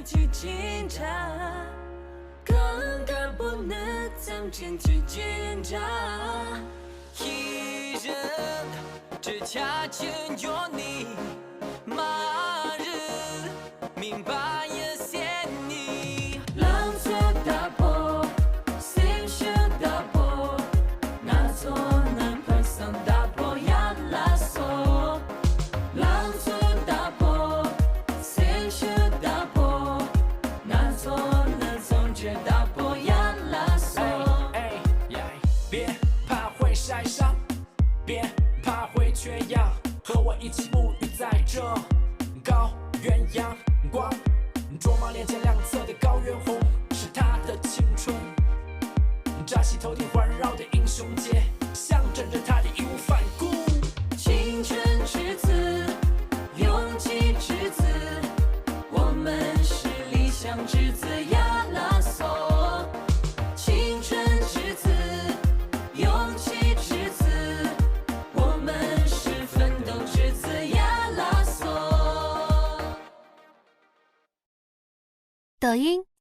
去检查，刚刚不能当前去检查。一人只差钱有你，马日明白也嫌你。浪车打破，心血打破，那错能碰上打破呀拉索。浪车打破，心血打破。打破呀拉索，别怕会晒伤，别怕会缺氧，和我一起沐浴在这高原阳光，卓玛脸前两侧的高原红是他的青春，扎西头顶环绕的英雄节，象征着他的义无反顾。青春之子，勇气之子，我们是理想之子呀。青春之子，勇气之子，我们是奋斗之子呀！拉索。抖音。